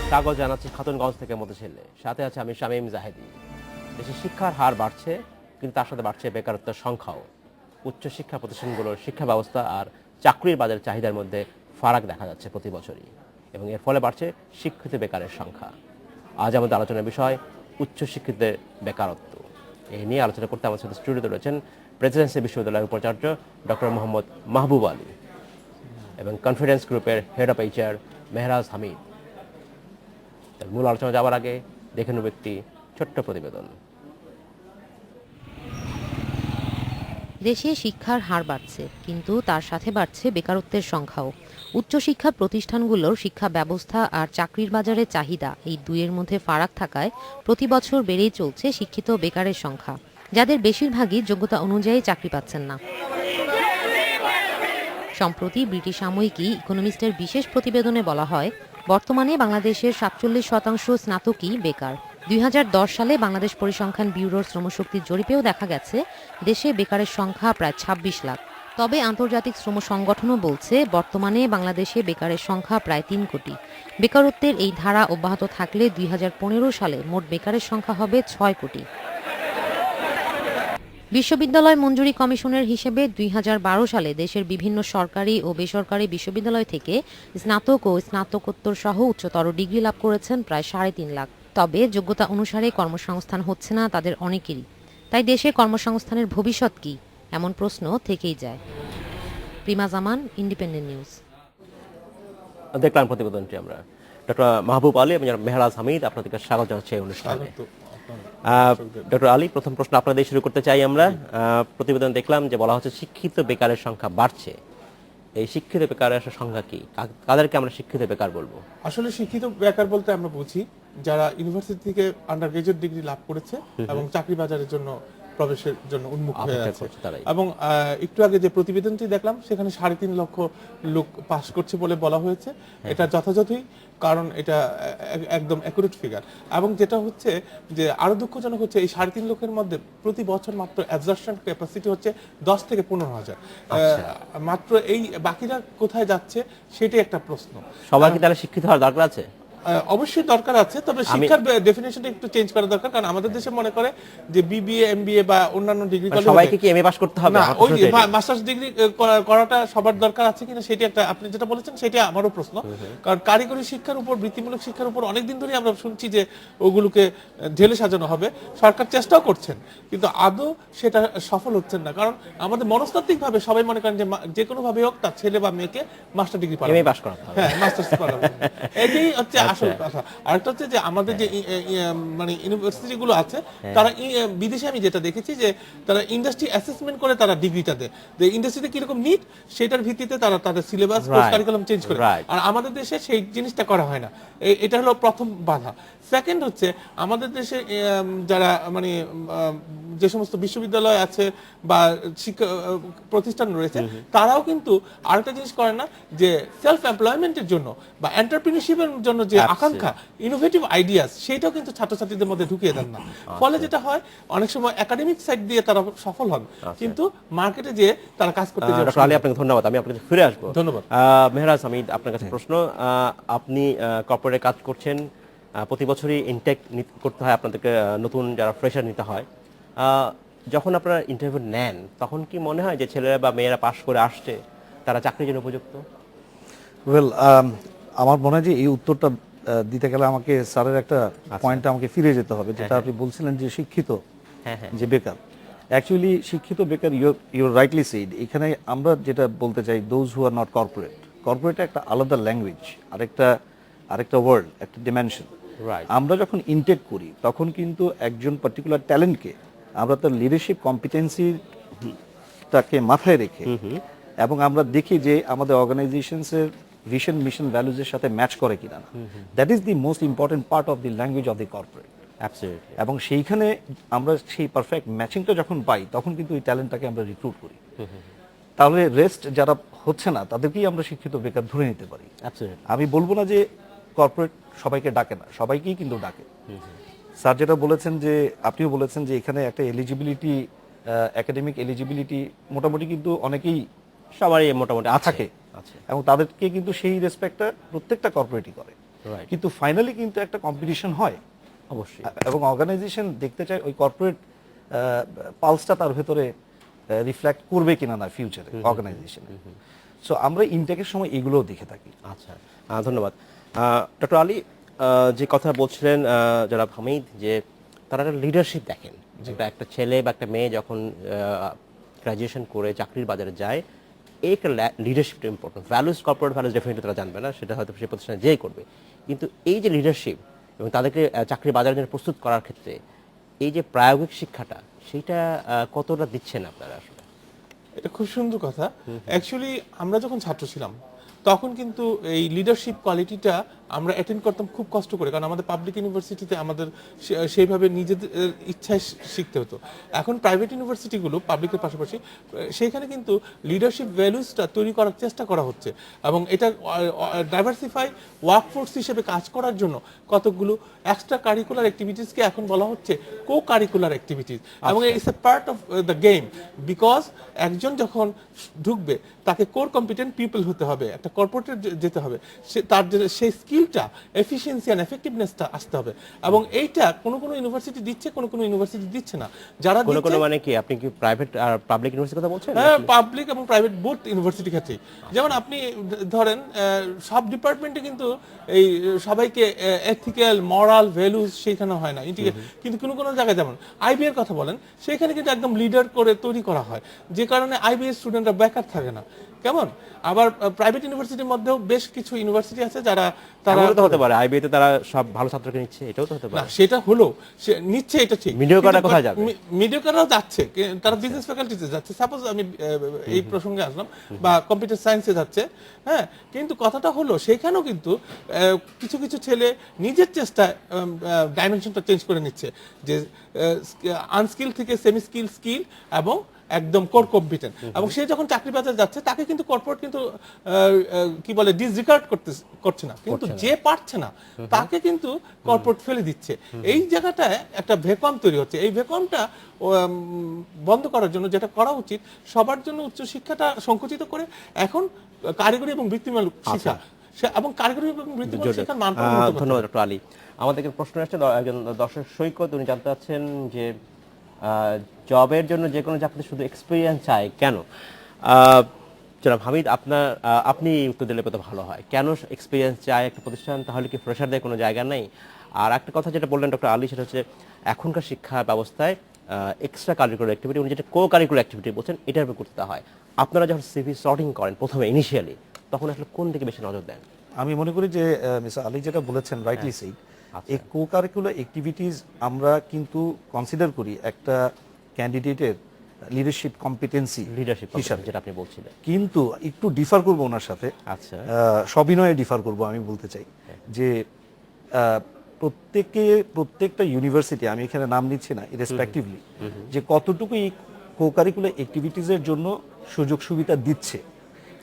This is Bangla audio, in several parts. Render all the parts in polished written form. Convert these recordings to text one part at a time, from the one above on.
স্বাগত জানাচ্ছি খাতুনগঞ্জ থেকে মতো ছেলে, সাথে আছে আমি শামীম জাহেদি। দেশে শিক্ষার হার বাড়ছে, কিন্তু তার সাথে বাড়ছে বেকারত্বের সংখ্যাও। উচ্চশিক্ষা প্রতিষ্ঠানগুলোর শিক্ষা ব্যবস্থা আর চাকরির বাজারের চাহিদার মধ্যে ফারাক দেখা যাচ্ছে প্রতি বছরই, এবং এর ফলে বাড়ছে শিক্ষিত বেকারের সংখ্যা। আজ আমাদের আলোচনার বিষয় উচ্চশিক্ষিতের বেকারত্ব। এই নিয়ে আলোচনা করতে আমার সাথে স্টুডিওতে রয়েছেন প্রেসিডেন্সি বিশ্ববিদ্যালয়ের উপাচার্য ডক্টর মোহাম্মদ মাহবুব আলী এবং কনফিডেন্স গ্রুপের head of HR Mehraj Hamid. তার মূল আলোচনা যাওয়ার আগে দেখে নেব একটি ছোট্ট প্রতিবেদন। দেশে শিক্ষার হার বাড়ছে, কিন্তু তার সাথে বাড়ছে বেকারত্বের সংখ্যাও। উচ্চশিক্ষা প্রতিষ্ঠানগুলোর শিক্ষা ব্যবস্থা আর চাকরির বাজারে চাহিদা, এই দুইয়ের মধ্যে ফারাক থাকায় প্রতি বছর বেড়েই চলছে শিক্ষিত বেকারের সংখ্যা, যাদের বেশিরভাগই যোগ্যতা অনুযায়ী চাকরি পাচ্ছেন না। সম্প্রতি ব্রিটিশ সাময়িকী ইকোনমিস্টের বিশেষ প্রতিবেদনে বলা হয়, বর্তমানে বাংলাদেশের 47% স্নাতকই বেকার। 2010 সালে বাংলাদেশ পরিসংখ্যান ব্যুরোর শ্রমশক্তি জরিপেও দেখা গেছে দেশে বেকারের সংখ্যা প্রায় 26 লাখ। তবে আন্তর্জাতিক শ্রম সংগঠনও বলছে, বর্তমানে বাংলাদেশে বেকারের সংখ্যা প্রায় 3 কোটি। বেকারত্বের এই ধারা অব্যাহত থাকলে 2015 সালে মোট বেকারের সংখ্যা হবে 6 কোটি। বিশ্ববিদ্যালয় মঞ্জুরি কমিশনের হিসেবে 2012 সালে দেশের বিভিন্ন সরকারি ও বেসরকারি বিশ্ববিদ্যালয় থেকে স্নাতক ও স্নাতকোত্তর সহ উচ্চতর ডিগ্রি লাভ করেছেন প্রায় 3.5 লাখ। তবে যোগ্যতা অনুসারে কর্মসংস্থান হচ্ছে না তাদের অনেকেরই। তাই দেশে কর্মসংস্থানের ভবিষ্যৎ কি, এমন প্রশ্ন থেকেই যায়। প্রিমা জামান, ইন্ডিপেন্ডেন্ট নিউজ। দেখলাম প্রতিবেদনটি আমরা। ডক্টর মাহবুব আলী এবং মেহরাজ হামিদ, আপনাদেরকে স্বাগত জানাচ্ছি এই অনুষ্ঠানে। ডক্টর আলী, প্রথম প্রশ্ন আপনাদের শুরু করতে চাই আমরা। প্রতিবেদন দেখলাম যে বলা হচ্ছে শিক্ষিত বেকারের সংখ্যা বাড়ছে। এই শিক্ষিত বেকারের সংখ্যা কি, কাদেরকে আমরা শিক্ষিত বেকার বলবো? আসলে শিক্ষিত বেকার বলতে আমরা বুঝি যারা ইউনিভার্সিটি থেকে আন্ডার গ্রাজুয়েট ডিগ্রি লাভ করেছে এবং চাকরি বাজারের জন্য প্রবেশের জন্য উন্মুখ হয়ে আছে। এবং একটু আগে যে প্রতিবেদনটি দেখলাম সেখানে 3.5 লক্ষ লোক পাস করছে বলে বলা হয়েছে। এটা যথাযথই, কারণ এটা একদম অ্যাকুরেট ফিগার। এবং যেটা হচ্ছে যে আরো দুঃখজনক হচ্ছে, এই 3.5 লক্ষের মধ্যে প্রতি বছর মাত্র অ্যাবজর্পশন ক্যাপাসিটি হচ্ছে 10 থেকে 15,000। মাত্র এই বাকিরা কোথায় যাচ্ছে সেটাই একটা প্রশ্ন। সবার কি তাহলে শিক্ষিত হওয়ার দরকার আছে? অবশ্যই দরকার আছে, তবে শিক্ষার ডেফিনেশনটা একটু চেঞ্জ করা দরকার। কারণ আমাদের দেশে মনে করে যে বিবিএ, এমবিএ বা অন্যান্য ডিগ্রি করলে সবাইকে কি এমএ পাস করতে হবে? না, ওই মাস্টার্স ডিগ্রি করাটা সবার দরকার আছে কিনা সেটা একটা, আপনি যেটা বলেছেন সেটা আমারও প্রশ্ন। কারণ কারিগরি শিক্ষার উপর, বৃত্তিমূলক শিক্ষার উপর অনেকদিন ধরে আমরা শুনছি যে ওগুলোকে ঢেলে সাজানো হবে। সরকার চেষ্টাও করছেন, কিন্তু আদৌ সেটা সফল হচ্ছেন না। কারণ আমাদের মনস্তাত্ত্বিকভাবে সবাই মনে করেন যে যে কোনো ভাবে হোক তার ছেলে বা মেয়েকে মাস্টার ডিগ্রি এমএ পাস করাতে হবে। হ্যাঁ, মাস্টার্স করাবে। এটাই হচ্ছে আসল কথা। আরেকটা হচ্ছে যে আমাদের যে মানে ইউনিভার্সিটি গুলো আছে, তারা বিদেশে আমি যেটা দেখেছি যে তারা ইন্ডাস্ট্রি অ্যাসেসমেন্ট করে তারা ডিগ্রিটা দেয়, যে ইন্ডাস্ট্রিতে কিরকম নিট সেটার ভিত্তিতে তারা তাদের সিলেবাস, কোর্স কারিকুলাম চেঞ্জ করে। আর আমাদের দেশে সেই জিনিসটা করা হয় না। এটা হলো প্রথম বাধা। সেকেন্ড হচ্ছে আমাদের দেশে যারা মানে যে সমস্ত বিশ্ববিদ্যালয় আছে বা শিক্ষা প্রতিষ্ঠান রয়েছে, তারাও কিন্তু আরেকটা জিনিস করে না, যে সেলফ এমপ্লয়মেন্টের জন্য বা এন্টারপ্রেনিউরশিপের জন্য যে আকাঙ্ক্ষা, ইনোভেটিভ আইডিয়াস, সেটাও কিন্তু ছাত্রছাত্রীদের মধ্যে ঢুকিয়ে দেন না। ফলে যেটা হয়, অনেক সময় একাডেমিক সাইড দিয়ে তারা সফল হন, কিন্তু মার্কেটে যেয়ে তারা কাজ করতে যায়। ডক্টর আলী, আপনাকে ধন্যবাদ। আমি আপনার কাছে ফিরে আসবো। ধন্যবাদ। মেহরাজ হামিদ, আপনার কাছে প্রশ্ন। আপনি কর্পোরেটে কাজ করছেন, প্রতি বছরই ইনটেক করতে হয় আপনাদেরকে, নতুন যারা ফ্রেশার নিতে হয়। যখন আপনারা ইন্টারভিউ নেন, তখন কি মনে হয় যে ছেলেরা বা মেয়েরা পাশ করে আসছে, তারা চাকরির জন্য উপযুক্ত? ওয়েল, আমার মনে হয় যে এই উত্তরটা দিতে গেলে আমাকে স্যারের একটা পয়েন্টে আমাকে ফিরে যেতে হবে, যেটা আপনি বলছিলেন যে শিক্ষিত যে বেকার। অ্যাকচুয়ালি শিক্ষিত বেকার, ইউ রাইটলি সেড। এখানে আমরা যেটা বলতে চাই, those who are not corporate. কর্পোরেটে একটা আলাদা ল্যাঙ্গুয়েজ, আরেকটা ওয়ার্ল্ড, একটা ডিমেনশন। আমরা যখন ইনটেক করি তখন কিন্তু একজন পার্টিকুলার ট্যালেন্টকে আমরা তার লিডারশিপ কম্পিটেন্সিটাকে মাথায় রেখে, এবং আমরা দেখি যে আমাদের অর্গানাইজেশনসের ভিশন, মিশন, ভ্যালুজের সাথে ম্যাচ করে কিনা। That is the most important part of the language of the corporate. এবং সেইখানে আমরা সেই পারফেক্ট ম্যাচিংটা যখন পাই, তখন কিন্তু ওই ট্যালেন্টটাকে আমরা রিক্রুট করি। তাহলে রেস্ট যারা হচ্ছে না তাদেরকেই আমরা শিক্ষিত বেকার ধরে নিতে পারি। আমি বলবো না যে কর্পোরেট সবাইকে ডাকে না, সবাইকেই কিন্তু ডাকে। স্যার যেটা বলেছেন, যে আপনিও বলেছেন যে এখানে একটা এলিজিবিলিটি, একাডেমিক এলিজিবিলিটি মোটামুটি কিন্তু অনেকেই সবারই মোটামুটি থাকে, এবং তাদেরকে কিন্তু সেই রেসপেক্টটা প্রত্যেকটা কর্পোরেটই করে। Right. কিন্তু ফাইনালি কিন্তু একটা কম্পিটিশন হয় অবশ্যই। এবং অর্গানাইজেশন দেখতে চায় ওই কর্পোরেট পালসটা তার ভেতরে রিফ্লেক্ট করবে কিনা না ফিউচারে অর্গানাইজেশনে। সো আমরা ইনটেকের সময় এগুলোও দেখে থাকি। আচ্ছা, ধন্যবাদ ডক্টর আলী। যে কথা বলছিলেন জনাব হামিদ, যে তারা একটা লিডারশিপ দেখেন, যেটা একটা ছেলে বা একটা মেয়ে যখন গ্রাজুয়েশন করে চাকরির বাজারে যায়, এই একটা লিডারশিপটা important. Values, corporate values definitely তারা জানবে না, সেটা হয়তো সেই প্রতিষ্ঠানে যেই করবে, কিন্তু এই যে লিডারশিপ এবং তাদেরকে চাকরির বাজারের জন্য প্রস্তুত করার ক্ষেত্রে এই যে প্রায়োগিক শিক্ষাটা, সেইটা কতটা দিচ্ছেন আপনারা আসলে? এটা খুব সুন্দর কথা। অ্যাকচুয়ালি আমরা যখন ছাত্র ছিলাম তখন কিন্তু এই লিডারশিপ কোয়ালিটিটা আমরা অ্যাটেন্ড করতাম খুব কষ্ট করে, কারণ আমাদের পাবলিক ইউনিভার্সিটিতে আমাদের সেইভাবে নিজেদের ইচ্ছায় শিখতে হতো। এখন প্রাইভেট ইউনিভার্সিটিগুলো পাবলিকের পাশাপাশি সেইখানে কিন্তু লিডারশিপ ভ্যালুসটা তৈরি করার চেষ্টা করা হচ্ছে, এবং এটা ডাইভার্সিফাই ওয়ার্কফোর্স হিসেবে কাজ করার জন্য কতগুলো এক্সট্রা কারিকুলার অ্যাক্টিভিটিসকে এখন বলা হচ্ছে কো কারিকুলার অ্যাক্টিভিটিস, এবং it's a part of the game. Because একজন যখন ঢুকবে তাকে কোর কম্পিটেন্ট পিপল হতে হবে, একটা কর্পোরেটে যেতে হবে, তার সেই স্কিলটা, এফিসিয়েন্সি অ্যান্ড এফেক্টিভনেসটা আসতে হবে। এবং এইটা কোনো কোনো ইউনিভার্সিটি দিচ্ছে, কোনো কোনো ইউনিভার্সিটি দিচ্ছে না। যারা কোনো কোনো মানে কি, আপনি কি প্রাইভেট আর পাবলিক ইউনিভার্সিটির কথা বলছেন? হ্যাঁ, পাবলিক এবং প্রাইভেট বোথ ইউনিভার্সিটি ক্ষেত্রে। যেমন আপনি ধরেন সব ডিপার্টমেন্টে কিন্তু এই সবাইকে এথিক্যাল মরাল ভ্যালুস শেখানো হয় না, কিন্তু কোনো কোনো জায়গায় যেমন আইবি এর কথা বলেন, সেখানে কিন্তু একদম লিডার করে তৈরি করা হয়, যে কারণে আইবি এর স্টুডেন্টরা বেকার থাকে না। কেমন আবার প্রাইভেট ইউনিভার্সিটির মধ্যেও বেশ কিছু ইউনিভার্সিটি আছে যারা তারা তো হতে পারে আইবিএতে তারা সব ভালো ছাত্রকে নিচ্ছে, এটাও তো হতে না, পারে। সেটা হলো সে নিচ্ছে, এটা ঠিক। মিডিওকাররা কোথায় যাবে? মিডিওকাররাও যাচ্ছে, তারা বিজনেস ফ্যাকাল্টিতে যাচ্ছে। সাপোজ আমি এই প্রসঙ্গে আসলাম, বা কম্পিউটার সায়েন্সে যাচ্ছে, হ্যাঁ, কিন্তু কথাটা হলো সেখানেও কিন্তু কিছু কিছু ছেলে নিজের চেষ্টায় ডাইমেনশনটা চেঞ্জ করে নিচ্ছে, যে আনস্কিল থেকে সেমি স্কিল এবং একদম কোর কম্পিটেন্ট, এবং সে যখন চাকরি বাজারে যাচ্ছে তাকে কিন্তু কর্পোরেট কিন্তু কি বলে ডিসরিগার্ড করছে না, কিন্তু যে পারছে না তাকে কিন্তু কর্পোরেট ফেলে দিচ্ছে। এই জায়গাটায় একটা ভ্যাকুয়াম তৈরি হচ্ছে। এই ভ্যাকুয়ামটা বন্ধ করার জন্য যেটা করা উচিত, সবার জন্য উচ্চশিক্ষাটা সংকুচিত করে এখন কারিগরি এবং বৃত্তিমূলক শিক্ষা এবং কারিগরি এবং বৃত্তিমূলক শিক্ষার মান। ধন্যবাদ ডক্টর আলী। আমাদেরকে প্রশ্ন আসছে একজন দর্শক সৈকত, উনি জানতে চাচ্ছেন যে জবের জন্য যে কোনো চাকরিতে শুধু এক্সপিরিয়েন্স চাই কেন? জনাব হামিদ, আপনি উত্তর দিলে কত ভালো হয়। কেন এক্সপিরিয়েন্স চায় একটা প্রতিষ্ঠান? তাহলে কি ফ্রেশারদের কোনো জায়গা নেই? আর একটা কথা যেটা বললেন ডক্টর আলী, সেটা হচ্ছে এখনকার শিক্ষা ব্যবস্থায় এক্সট্রা কারিকুলার অ্যাক্টিভিটি, উনি যেটা কো কারিকুলার অ্যাক্টিভিটি বলছেন, এটার উপর করতে হয়। আপনারা যখন সিভি সর্টিং করেন প্রথমে ইনিশিয়ালি, তখন আসলে কোন দিকে বেশি নজর দেন? আমি মনে করি যে মিস্টার আলী যেটা বলেছেন রাইটলি সেই, এই কো কারিকুলার অ্যাক্টিভিটিস আমরা কিন্তু কনসিডার করি একটা ক্যান্ডিডেটের লিডারশিপ কম্পিটেন্সি হিসাবে, যেটা আপনি বলছিলেন, কিন্তু একটু ডিফার করবো ওনার সাথে। আচ্ছা, সবিনয়ে ডিফার করবো। আমি বলতে চাই যে প্রত্যেকটা ইউনিভার্সিটি, আমি এখানে নাম নিচ্ছি না, রেসপেক্টিভলি, যে কতটুকু এই কো কারিকুলার অ্যাক্টিভিটিসের জন্য সুযোগ সুবিধা দিচ্ছে।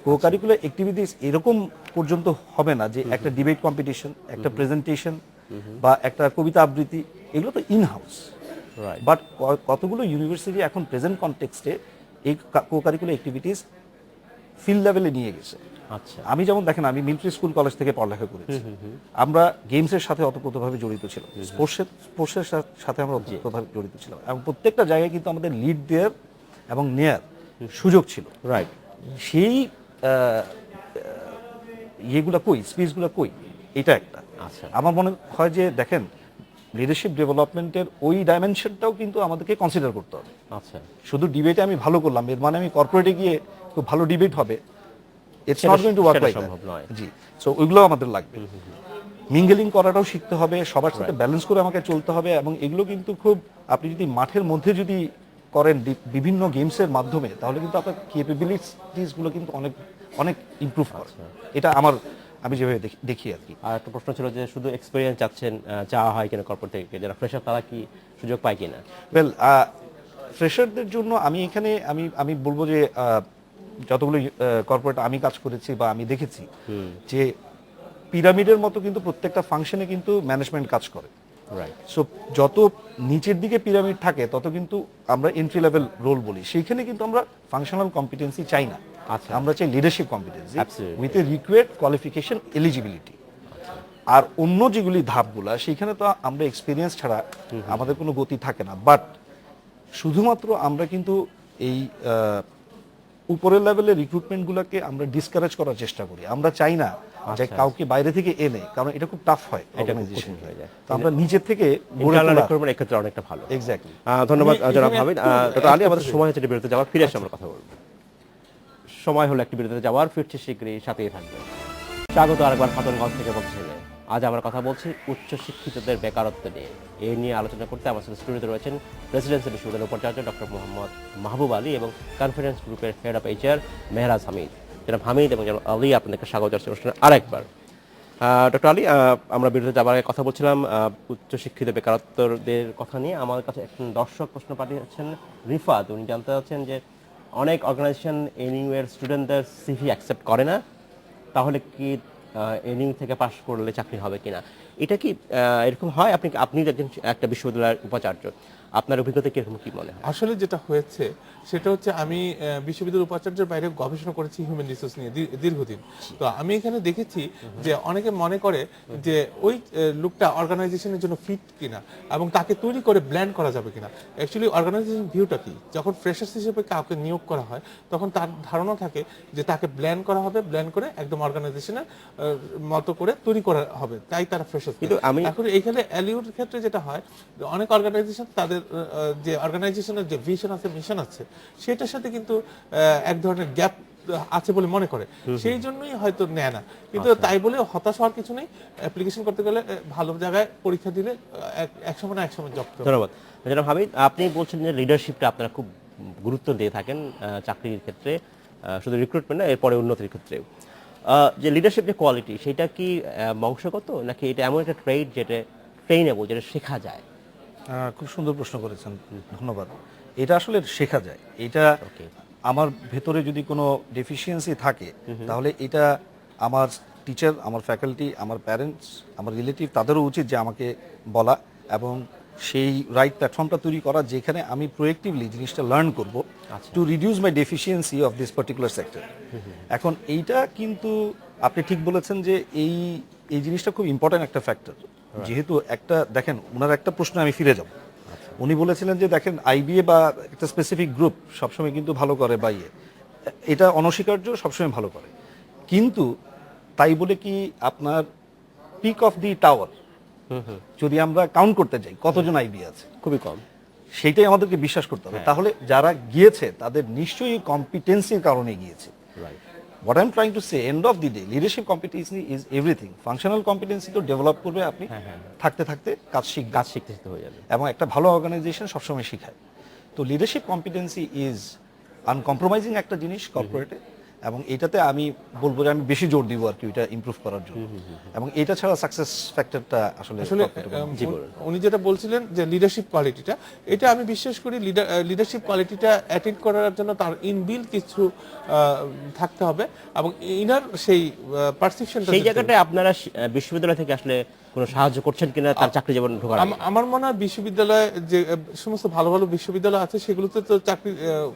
কো কারিকুলার অ্যাক্টিভিটিস এরকম পর্যন্ত হবে না যে একটা ডিবেট কম্পিটিশন, একটা প্রেজেন্টেশন বা একটা কবিতা আবৃত্তি, এগুলো তো ইন হাউস। বাট কতগুলো ইউনিভার্সিটি এখন প্রেজেন্ট কনটেক্সটে এই কো কারিকুলার অ্যাক্টিভিটিস ফিল্ড লেভেলে নিয়ে গেছে। আচ্ছা, আমি যেমন দেখেন, আমি মিলিটারি স্কুল কলেজ থেকে পড়ালেখা করেছি। আমরা গেমসের সাথে অতপ্রতভাবে জড়িত ছিলাম, স্পোর্টসের সাথে আমরা অতপ্রতভাবে জড়িত ছিলাম, এবং প্রত্যেকটা জায়গায় কিন্তু আমাদের লিড দেয়ার এবং নেয়ার সুযোগ ছিল। রাইট। সেই ইয়েগুলো কই, স্পিচগুলো কই, এটা একটা। আচ্ছা, আমার মনে হয় যে দেখেন, লিডারশিপ ডেভেলপমেন্টের ওই ডাইমেনশনটাও কিন্তু আমাদেরকে কনসিডার করতে হবে। আচ্ছা, শুধু ডিবেটে আমি ভালো করলাম এর মানে আমি কর্পোরেটে গিয়ে খুব ভালো ডিবেট হবে, it's not going to work like that. G, so ওইগুলো আমাদের লাগবে। মিঙ্গেলিং করাটাও শিখতে হবে, সবার সাথে ব্যালেন্স করে আমাকে চলতে হবে, এবং এগুলো কিন্তু খুব, আপনি যদি মাঠের মধ্যে যদি করেন বিভিন্ন গেমসের মাধ্যমে, তাহলে কিন্তু আপনার ক্যাপাবিলিটিসগুলো কিন্তু অনেক অনেক ইমপ্রুভ করে। এটা আমি যেভাবে দেখি আর কি। আর একটা প্রশ্ন ছিল যে শুধু এক্সপিরিয়েন্স চাওয়া হয় কিনা কর্পোরেট থেকে, যারা ফ্রেশার তারা কি সুযোগ পায় কিনা? ওয়েল, ফ্রেশারদের জন্য আমি এখানে আমি বলবো যে যতগুলো কর্পোরেট আমি কাজ করেছি বা আমি দেখেছি, যে পিরামিডের মতো কিন্তু প্রত্যেকটা ফাংশনে কিন্তু ম্যানেজমেন্ট কাজ করে। রাইট। সো যত নিচের দিকে পিরামিড থাকে তত কিন্তু আমরা এন্ট্রি লেভেল রোল বলি, সেইখানে কিন্তু আমরা ফাংশনাল কম্পিটেন্সি চাই না। আচ্ছা, আমরা চাই leadership competency Absolutely. With a required qualification eligibility. আর অন্য যেগুলি ধাপগুলা সেইখানে তো আমরা এক্সপিরিয়েন্স ছাড়া আমাদের কোনো গতি থাকে না। বাট শুধুমাত্র আমরা কিন্তু এই উপরের লেভেলের রিক্রুটমেন্টগুলোকে আমরা ডিসকারেজ করার চেষ্টা করি। আমরা চাই না যে কাউকে বাইরে থেকে এনে, কারণ এটা খুব টাফ হয়, অর্গানাইজেশন হয়ে যায়। তো আমরা নিজের থেকে ইন্টারনাল রিক্রুটমেন্ট এক্ষেত্রে অনেকটা ভালো। এক্স্যাক্টলি। ধন্যবাদ জনাব হামিদ। ডক্টর আলী, আমাদের সময় হচ্ছে বিরতিতে যাওয়ার, ফিরে এসে আমরা কথা বলবো। সময় হলো একটি বিরতিতে যাওয়ার, ফিরছি শীঘ্রই, সাথেই থাকবেন। স্বাগত আরেকবার খাতুনগঞ্জ থেকে বলছি। আজ আমরা কথা বলছি উচ্চ শিক্ষিতদের বেকারত্ব নিয়ে। এই নিয়ে আলোচনা করতে আমার সাথে স্টুডিওতে রয়েছেন প্রেসিডেন্সি বিশ্ববিদ্যালয়ের উপাচার্য ডক্টর মোহাম্মদ মাহবুব আলী এবং কনফারেন্স গ্রুপের head of HR Mehraj Hamid. জনাব হামিদ এবং জনাব আলী, আপনাদেরকে স্বাগত জানাচ্ছি অনুষ্ঠানে আরেকবার। ডক্টর আলী, আমরা বিরতিতে যাবার আগে কথা বলছিলাম উচ্চশিক্ষিত বেকারত্বদের কথা নিয়ে। আমার কাছে একজন দর্শক প্রশ্ন পাঠিয়েছেন, রিফাত। উনি জানতে চাচ্ছেন যে অনেক অর্গানাইজেশন এনইউ এর স্টুডেন্টদের সিভি অ্যাকসেপ্ট করে না, তাহলে কি এনইউ থেকে পাশ করলে চাকরি হবে কিনা? এটা কি এরকম হয়? আপনি একজন একটা বিশ্ববিদ্যালয়ের উপাচার্য, আপনার অভিজ্ঞতা কিরকম, কি মনে হয়? আসলে যেটা হয়েছে সেটা হচ্ছে, আমি বিশ্ববিদ্যালয়ের উপাচার্যের বাইরে গবেষণা করেছি হিউম্যান রিসোর্স নিয়ে দীর্ঘদিন। তো আমি এখানে দেখেছি যে অনেকে মনে করে যে ওই লোকটা অর্গানাইজেশনের জন্য ফিট কিনা এবং তাকে তৈরি করে ব্ল্যান্ড করা যাবে কিনা। অ্যাকচুয়ালি অর্গানাইজেশন ভিউটা কি, যখন ফ্রেশার্স হিসেবে কাউকে নিয়োগ করা হয় তখন তার ধারণা থাকে যে তাকে ব্ল্যান্ড করা হবে, ব্ল্যান্ড করে একদম অর্গানাইজেশনের মতো করে তৈরি করা হবে, তাই তারা ফ্রেশার্স। কিন্তু এখন এইখানে এলিউর ক্ষেত্রে যেটা হয়, অনেক অর্গানাইজেশন তাদের যে অর্গানাইজেশনের যে ভিশন আছে, মিশন আছে, সেটার সাথে কিন্তু এক ধরনের গ্যাপ আছে বলে মনে করে, সেই জন্যই হয়তো নেয় না। কিন্তু তাই বলে হতাশ হওয়ার কিছু নেই। অ্যাপ্লিকেশন করতে গেলে ভালো জায়গায় পরীক্ষা দিলে একসময় না একসময় জব করতে। ধন্যবাদ জনাব হামিদ। আপনি বলছেন যে লিডারশিপটা আপনারা খুব গুরুত্ব দিয়ে থাকেন চাকরির ক্ষেত্রে, শুধু রিক্রুটমেন্ট না, এরপরে উন্নতির ক্ষেত্রেও। যে লিডারশিপ যে কোয়ালিটি, সেটা কি বংশগত, নাকি এটা এমন একটা ট্রেড যেটা ট্রেনেবল, যেটা শেখা যায়? খুব সুন্দর প্রশ্ন করেছেন, ধন্যবাদ। এটা আসলে শেখা যায়। এটা আমার ভেতরে যদি কোনো ডেফিসিয়েন্সি থাকে, তাহলে এটা আমার টিচার, আমার ফ্যাকাল্টি, আমার প্যারেন্টস, আমার রিলেটিভ, তাদেরও উচিত যে আমাকে বলা এবং সেই রাইট প্ল্যাটফর্মটা তৈরি করা যেখানে আমি প্রোয়েক্টিভলি জিনিসটা লার্ন করব to reduce my deficiency of this particular sector. এখন এইটা কিন্তু আপনি ঠিক বলেছেন যে এই জিনিসটা খুব ইম্পর্ট্যান্ট একটা ফ্যাক্টর। যেহেতু একটা দেখেন, ওনার একটা প্রশ্ন আমি ফিরে যাব। উনি বলেছিলেন যে দেখেন, আইবিএ বা একটা স্পেসিফিক গ্রুপ সবসময় কিন্তু ভালো করে, বা এটা অনস্বীকার্য, সবসময় ভালো করে। কিন্তু তাই বলে কি আপনার পিক অফ দি টাওয়ার যদি আমরা কাউন্ট করতে যাই কতজন আইবিএ আছে, খুবই কম। সেইটাই আমাদেরকে বিশ্বাস করতে হবে। তাহলে যারা গিয়েছে তাদের নিশ্চয়ই কম্পিটেন্সির কারণে গিয়েছে। What I'm trying to say, end of the day, leadership competency is everything. Functional competency তো ডেভেলপ করবে আপনি থাকতে থাকতে, কাজ শিখতে হয়ে যাবে, এবং একটা ভালো অর্গানাইজেশন সবসময় শেখায়। তো লিডারশিপ কম্পিটেন্সি ইজ আনকম্প্রোমাইজিং একটা জিনিস কর্পোরেটে, এবং এটাতে আমি বলবো যে আমি বেশি জোর দিব আর কি, এটা ইমপ্রুভ করার জন্য। এবং এটা ছাড়া সাকসেস ফ্যাক্টরটা আসলে উনি যেটা বলছিলেন যে লিডারশিপ কোয়ালিটিটা, এটা আমি বিশ্বাস করি লিডারশিপ কোয়ালিটিটা অ্যাটেন্ড করার জন্য তার ইনবিল কিছু থাকতে হবে, এবং ইনার সেই পারসেপশনটা, সেই জায়গাটায় আপনারা বিশ্ববিদ্যালয় থেকে আসলে কোনো সাহায্য করছেন কিনা তার চাকরি জীবন ঢোকার? আমার মনে হয় বিশ্ববিদ্যালয়ে যে সমস্ত ভালো ভালো বিশ্ববিদ্যালয় আছে সেগুলোতে তো চাকরি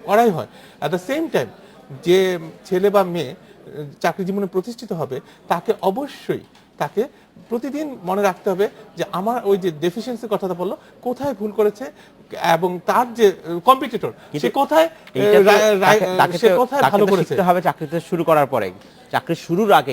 করাই হয়। অ্যাট দ্য সেম টাইম যে ছেলে বা মেয়ে চাকরি জীবনে প্রতিষ্ঠিত হবে, তাকে অবশ্যই তাকে প্রতিদিন মনে রাখতে হবে যে আমার ওই যে ডেফিসিয়েন্সির কথাটা বললো, কোথায় ভুল করেছে এবং তার যে কম্পিটিটর সে কোথায় ভালো করেছে। হবে চাকরিতে শুরু করার পরে, চাকরি শুরুর আগে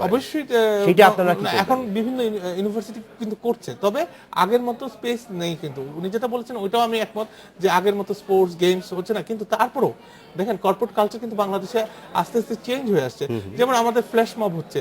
অবশ্যই সেটা আপনারা এখন বিভিন্ন ইউনিভার্সিটি কিন্তু করছে, তবে আগের মতো স্পেস নেই। কিন্তু উনি যেটা বলেছেন ওইটাও আমি একমত যে আগের মতো স্পোর্টস গেমস হচ্ছে না, কিন্তু তারপরেও দেখেন কর্পোরেট কালচার কিন্তু বাংলাদেশে আস্তে আস্তে চেঞ্জ হয়ে আসছে। যেমন আমাদের ফ্ল্যাশ মব হচ্ছে,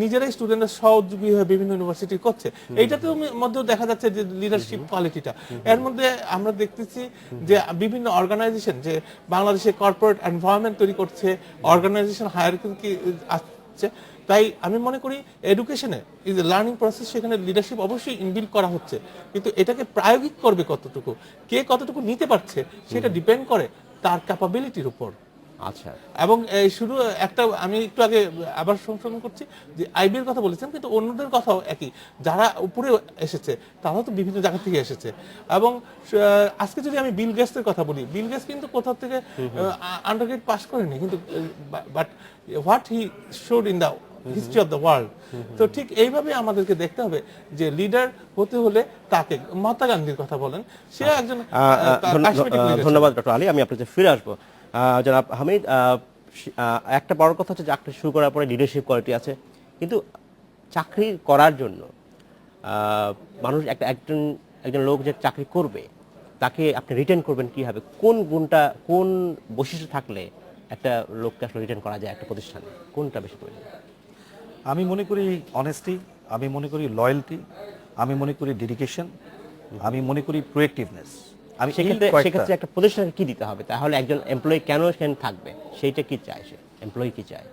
নিজেরাই স্টুডেন্টরা সহযোগী হয়ে বিভিন্ন ইউনিভার্সিটি করছে, এইটাতেও মধ্যেও দেখা যাচ্ছে যে লিডারশিপ কোয়ালিটিটা। এর মধ্যে আমরা দেখতেছি যে বিভিন্ন অর্গানাইজেশন যে বাংলাদেশে কর্পোরেট এনভায়রনমেন্ট তৈরি করছে, অর্গানাইজেশন হায়ারার্কি আসছে। তাই আমি মনে করি এডুকেশনে ইজ এ লার্নিং প্রসেস, সেখানে লিডারশিপ অবশ্যই ইনবিল্ড করা হচ্ছে, কিন্তু এটাকে প্রায়োগিক করবে কতটুকু, কে কতটুকু নিতে পারছে, সেটা ডিপেন্ড করে তার ক্যাপাবিলিটির উপর। আচ্ছা, এবং শুধু একটা আমি একটু আগে আবার সংশোধন করছি যে আইবিএর কথা বলেছেন, কিন্তু অন্যদের কথাও একই, যারা উপরে এসেছে তারাও তো বিভিন্ন জায়গা থেকে এসেছে। এবং আজকে যদি আমি বিল গেটসের কথা বলি, বিল গেটস কিন্তু কোথাও থেকে আন্ডারগ্রেড পাস করেনি, কিন্তু but what he showed in the history of the world. তো ঠিক এইভাবে আমাদেরকে দেখতে হবে যে লিডার হতে হলে তাকে, মহাত্মা গান্ধীর কথা বলেন, সে একজন charismatic leader ছিলেন। ধন্যবাদ ডক্টর আলী, আমি আপনার কাছে ফিরে আসবো। জনাব হামিদ, একটা বড় কথা হচ্ছে চাকরি শুরু করার পরে লিডারশিপ কোয়ালিটি আছে, কিন্তু চাকরি করার জন্য মানুষ একজন লোক যে চাকরি করবে তাকে আপনি রিটেন করবেন কিভাবে? কোন গুণটা, কোন বৈশিষ্ট্য থাকলে একটা লোককে আসলে রিটেন করা যায় একটা প্রতিষ্ঠানে? কোনটা বেশি প্রয়োজন? আমি মনে করি অনেস্টি, আমি মনে করি লয়্যালটি, আমি মনে করি ডেডিকেশন, আমি মনে করি প্রোয়েক্টিভনেস। আমি সেক্ষেত্রে একটা প্রতিষ্ঠানকে কি দিতে হবে তাহলে একজন এমপ্লয়ি কেন সেখানে থাকবে, সেইটা কি চায়, সে এমপ্লয়ি কি চায়?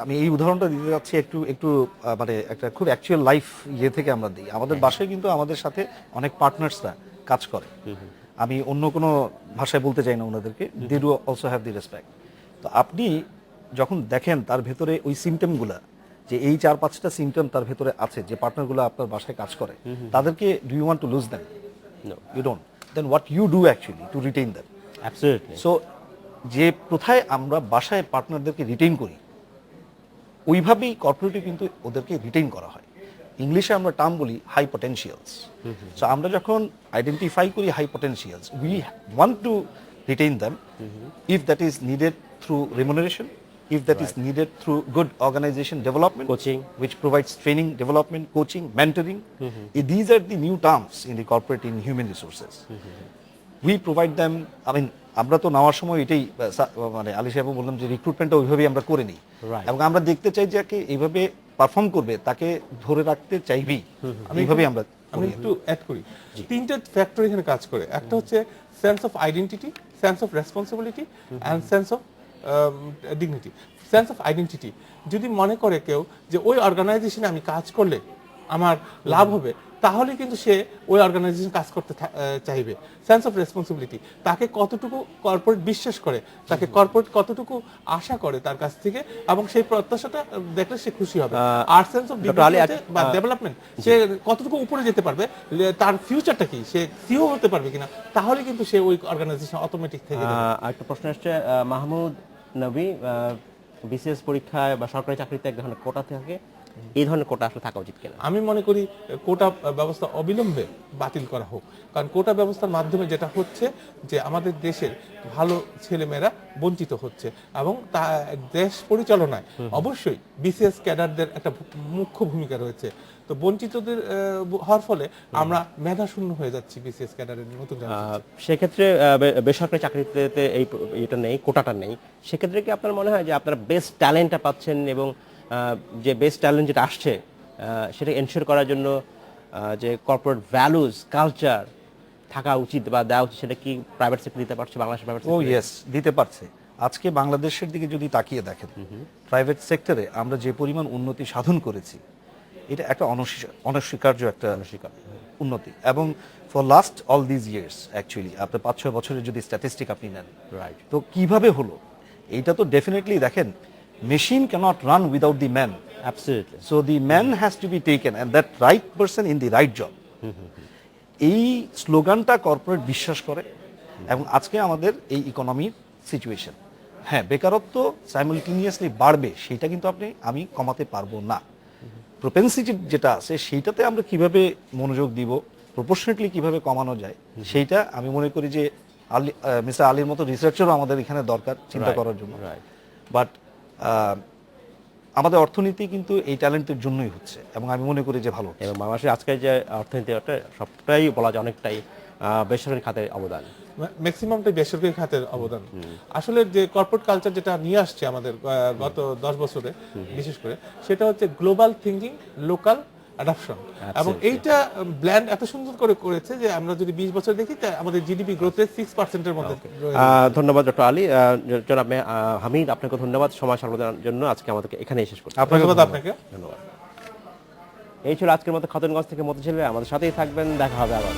আমি এই উদাহরণটা দিতে যাচ্ছি একটু মানে একটা খুব অ্যাকচুয়াল লাইফ থেকে আমরা দিই। আমাদের বাসায় কিন্তু আমাদের সাথে অনেক পার্টনার্সরা কাজ করে, আমি অন্য কোনো ভাষায় বলতে চাই না ওনাদেরকে, they do also have the respect. তো আপনি যখন দেখেন তার ভেতরে ওই সিমটমগুলা, যে এই 4-5টা সিমটম তার ভেতরে আছে, যে পার্টনারগুলো আপনার বাসায় কাজ করে, তাদেরকে do you want to lose them? No, you don't. Then what you do actually to retain them? Absolutely. So যে প্রথায় আমরা বাসায় পার্টনারদেরকে রিটেইন করি, ওইভাবেই কর্পোরেটে কিন্তু ওদেরকে রিটেইন করা হয়। ইংলিশে আমরা টার্ম বলি হাই পটেনশিয়ালস। সো আমরা যখন আইডেন্টিফাই করি high potentials, we want to retain them if that is needed through remuneration, if that is needed through good organization development, coaching, which provides training, development, coaching, mentoring. These are the new terms in the corporate in human resources. We provide them. I mean, আমরা তো নেওয়ার সময় এটাই মানে আলী সাহেব বললাম যে রিক্রুটমেন্টটা ওইভাবেই আমরা করে নিই, এবং আমরা দেখতে চাই যে এইভাবে পারফর্ম করবে তাকে ধরে রাখতে চাইবি, এইভাবেই আমরা। আমি একটু অ্যাড করি, তিনটা ফ্যাক্টর এখানে কাজ করে। একটা হচ্ছে sense of identity, sense of responsibility and sense of dignity. Sense of identity, যদি মনে করে কেউ যে ওই অর্গানাইজেশনে আমি কাজ করলে আমার লাভ হবে, তাহলে কিন্তু সে ওই অর্গানাইজেশন কাজ করতে চাইবে। সেন্স অফ রেসপন্সিবিলিটি, তাকে কতটুকু কর্পোরেট বিশ্বাস করে, তাকে কর্পোরেট কতটুকু আশা করে তার কাছ থেকে, এবং সেই প্রত্যাশাটা দেখলে সে খুশি হবে। আর সেন্স অফ ডিগনিটি বা ডেভেলপমেন্ট, সে কতটুকু উপরে যেতে পারবে, তার ফিউচারটা কি, সে সিও হতে পারবে কিনা, তাহলে কিন্তু সে ওই অর্গানাইজেশন অটোমেটিক থেকে যাবে। একটা প্রশ্ন আসছে মাহমুদ নবী, বিসিএস পরীক্ষায় বা সরকারি চাকরিতে এক ধরনের কোটা থাকে, এই ধরনের কোটা আসলে থাকা উচিত কিনা? আমি মনে করি কোটা ব্যবস্থা অবিলম্বে বাতিল করা হোক, কারণ কোটা ব্যবস্থার মাধ্যমে যেটা হচ্ছে যে আমাদের দেশের ভালো ছেলেমেয়েরা বঞ্চিত হচ্ছে, এবং তা দেশ পরিচালনায় অবশ্যই বিসিএস ক্যাডারদের একটা মুখ্য ভূমিকা রয়েছে। তো বঞ্চিতদের হওয়ার ফলে আমরা মেধা শূন্য হয়ে যাচ্ছি বিসিএস ক্যাডারের নতুন। সেক্ষেত্রে বেসরকারি চাকরিতে এটা নেই, কোটাটা নেই, সেক্ষেত্রে কি আপনার মনে হয় যে আপনারা বেস্ট ট্যালেন্টটা পাচ্ছেন, এবং যে বেস্ট ট্যালেন্ট যেটা আসছে সেটা এনশিওর করার জন্য যে কর্পোরেট ভ্যালুজ, কালচার থাকা উচিত বা দেওয়া উচিত, সেটা কি প্রাইভেট সেক্টর দিতে পারছে, বাংলাদেশের প্রাইভেট সেক্টর? ইয়েস, দিতে পারছে। আজকে বাংলাদেশের দিকে যদি তাকিয়ে দেখেন, প্রাইভেট সেক্টরে আমরা যে পরিমাণ উন্নতি সাধন করেছি, এটা একটা অনস্বীকার্য একটা উন্নতি। এবং for last all this years actually আপনার 5-6 বছরের যদি স্ট্যাটিস্টিক আপনি নেন, রাইট, তো কিভাবে হলো এইটা তো ডেফিনেটলি দেখেন, machine cannot run without the man. Absolutely. So the man has to be taken, and that right person in the right job. এই স্লোগানটা কর্পোরেট বিশ্বাস করে, এবং আজকে আমাদের এই ইকোনমির সিচুয়েশন, হ্যাঁ বেকারত্ব সাইমালটেনিয়াসলি বাড়বে, সেটা কিন্তু আমি কমাতে পারবো না। প্রপেন্সিটি যেটা আছে সেইটাতে আমরা কিভাবে মনোযোগ দিব, প্রপোর্শনেটলি কিভাবে কমানো যায়, সেইটা আমি মনে করি যে মিস্টার আলীর মতো রিসার্চারও আমাদের এখানে দরকার চিন্তা করার জন্য। বাট আমাদের অর্থনীতি কিন্তু এই ট্যালেন্টের জন্যই হচ্ছে, এবং আমি মনে করি যে ভালো। এবং বাংলাদেশের আজকের যে অর্থনীতি, সবটাই বলা যায় অনেকটাই বেসরকারি খাতের অবদান, ম্যাক্সিমামটাই বেসরকারি খাতের অবদান। আসলে যে কর্পোরেট কালচার যেটা নিয়ে আসছে আমাদের গত 10 বছরে বিশেষ করে, সেটা হচ্ছে গ্লোবাল থিঙ্কিং, লোকাল অ্যাডাপশন, এবং এইটা ব্ল্যান্ড এত সুন্দর করে করেছে যে আমরা যদি 20 বছর দেখি, আমাদের জিডিপি গ্রোথ রেট 6%-এর মধ্যে। ধন্যবাদ ডক্টর আলী। জনাব হামিদ, আপনাকে ধন্যবাদ সময় সর্বদার জন্য। আজকে আমাদেরকে এখানেই শেষ করতে ধন্যবাদ আপনাকে। ধন্যবাদ। এই ছিল আজকের মতো খাতুনগঞ্জ থেকে মতিঝিল। আমাদের সাথেই থাকবেন, দেখা হবে আবার।